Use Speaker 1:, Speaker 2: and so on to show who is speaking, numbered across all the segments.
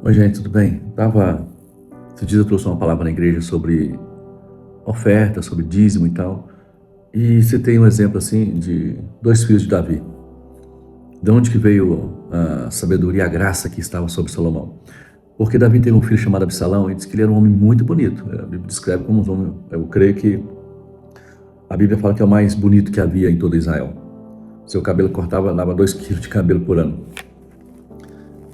Speaker 1: Oi, gente, tudo bem? Esses dias eu trouxe uma palavra na igreja sobre oferta, sobre dízimo e tal. E citei um exemplo assim de dois filhos de Davi. De onde que veio a sabedoria e a graça que estava sobre Salomão? Porque Davi teve um filho chamado Absalão e diz que ele era um homem muito bonito. A Bíblia descreve como um homem, eu creio que a Bíblia fala que é o mais bonito que havia em todo Israel. Seu cabelo dava 2 quilos de cabelo por ano.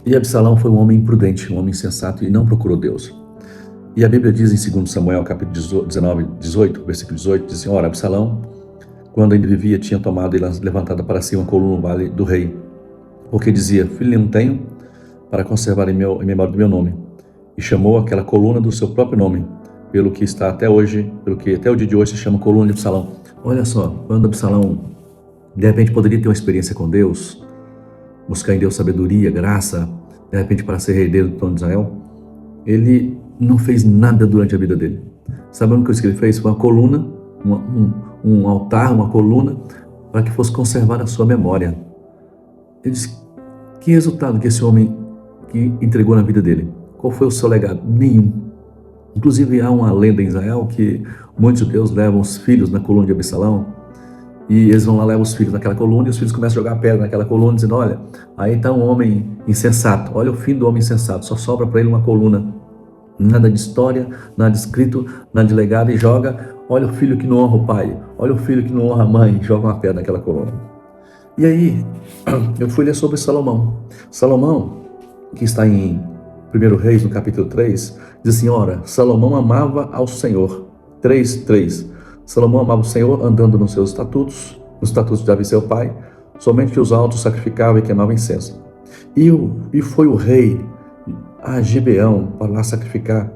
Speaker 1: E Absalão foi um homem imprudente, um homem insensato e não procurou Deus. E a Bíblia diz em 2 Samuel, capítulo 18, versículo 18, diz assim: ora, Absalão, quando ainda vivia, tinha tomado e levantado para si uma coluna no vale do rei, porque dizia: filho não tenho para conservar em memória do meu nome. E chamou aquela coluna do seu próprio nome, pelo que até o dia de hoje se chama coluna de Absalão. Olha só, quando Absalão de repente poderia ter uma experiência com Deus, buscar em Deus sabedoria, graça, de repente para ser herdeiro do trono de Israel, ele não fez nada durante a vida dele. Sabe o que ele fez? Foi uma coluna, um altar, uma coluna, para que fosse conservar a sua memória. Ele disse: que resultado que esse homem que entregou na vida dele? Qual foi o seu legado? Nenhum. Inclusive há uma lenda em Israel que muitos judeus levam os filhos na coluna de Absalão, e eles vão lá, levam os filhos naquela coluna, e os filhos começam a jogar pedra naquela coluna, dizendo: olha, aí está um homem insensato, olha o fim do homem insensato, só sobra para ele uma coluna. Nada de história, nada de escrito, nada de legado, e joga: olha o filho que não honra o pai, olha o filho que não honra a mãe, joga uma pedra naquela coluna. E aí, eu fui ler sobre Salomão. Salomão, que está em 1 Reis, no capítulo 3, diz assim: ora, Salomão amava ao Senhor. 3:3. Salomão amava o Senhor, andando nos seus estatutos, nos estatutos de Davi seu pai, somente que os altos sacrificavam e queimavam incenso. E foi o rei a Gibeão para lá sacrificar,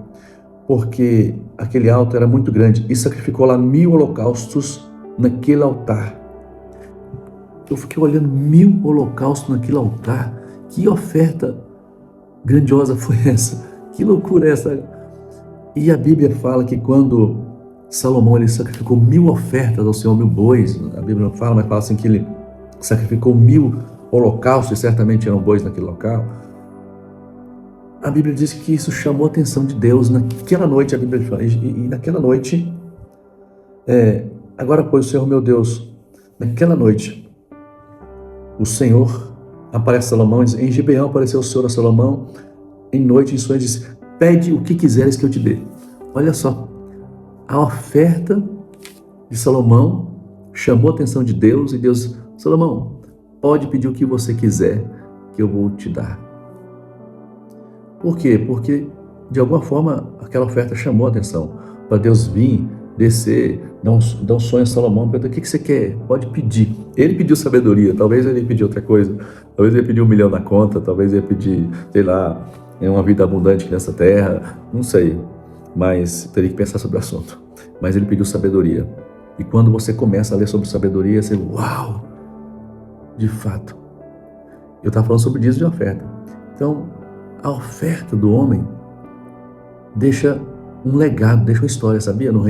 Speaker 1: porque aquele altar era muito grande, e sacrificou lá 1000 holocaustos naquele altar. Eu fiquei olhando 1000 holocaustos naquele altar. Que oferta grandiosa foi essa? Que loucura é essa? E a Bíblia fala que quando Salomão ele sacrificou 1000 ofertas ao Senhor, 1000 bois, a Bíblia não fala, mas fala assim que ele sacrificou 1000 holocaustos, e certamente eram bois naquele local. A Bíblia diz que isso chamou a atenção de Deus naquela noite. A Bíblia fala, e naquela noite, agora pois, Senhor meu Deus, naquela noite, o Senhor aparece a Salomão, diz: em Gibeão apareceu o Senhor a Salomão, em noite, em sonhos, diz: pede o que quiseres que eu te dê. Olha só, a oferta de Salomão chamou a atenção de Deus, e Deus: Salomão, pode pedir o que você quiser que eu vou te dar. Por quê? Porque de alguma forma aquela oferta chamou a atenção para Deus vir, descer, dar um sonho a Salomão, perguntar: o que você quer? Pode pedir. Ele pediu sabedoria, talvez ele pediu outra coisa, talvez ele pediu 1 milhão na conta, talvez ele pediu, sei lá, uma vida abundante aqui nessa terra, não sei, mas teria que pensar sobre o assunto. Mas ele pediu sabedoria. E quando você começa a ler sobre sabedoria, você: uau, de fato. Eu estava falando sobre dízimo de oferta. Então, a oferta do homem deixa um legado, deixa uma história, sabia? No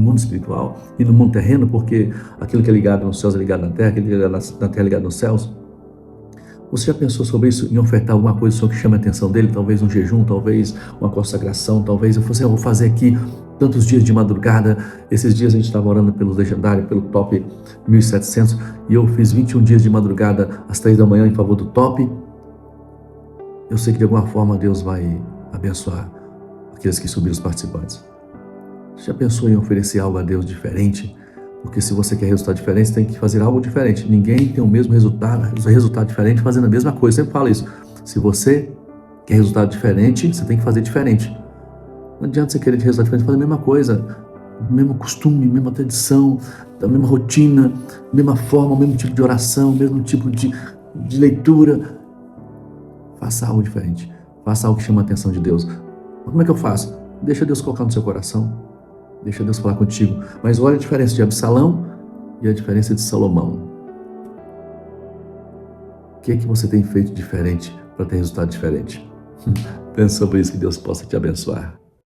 Speaker 1: mundo espiritual e no mundo terreno, porque aquilo que é ligado nos céus é ligado na terra, aquilo que é ligado na terra é ligado nos céus. Você já pensou sobre isso, em ofertar alguma coisa só que chama a atenção dele? Talvez um jejum, talvez uma consagração, talvez eu vou fazer aqui tantos dias de madrugada. Esses dias a gente estava orando pelos legendários, pelo top 1700, e eu fiz 21 dias de madrugada às 3 da manhã em favor do top. Eu sei que de alguma forma Deus vai abençoar aqueles que subiram, os participantes. Você já pensou em oferecer algo a Deus diferente? Porque se você quer resultado diferente, você tem que fazer algo diferente. Ninguém tem o mesmo resultado diferente fazendo a mesma coisa. Eu sempre falo isso. Se você quer resultado diferente, você tem que fazer diferente. Não adianta você querer resultado diferente, fazer a mesma coisa, mesmo costume, mesma tradição, a mesma rotina, mesma forma, o mesmo tipo de oração, o mesmo tipo de leitura. Faça algo diferente. Faça algo que chama a atenção de Deus. Mas como é que eu faço? Deixa Deus colocar no seu coração. Deixa Deus falar contigo. Mas olha a diferença de Absalão e a diferença de Salomão. O que é que você tem feito diferente para ter resultado diferente? Pense sobre isso, que Deus possa te abençoar.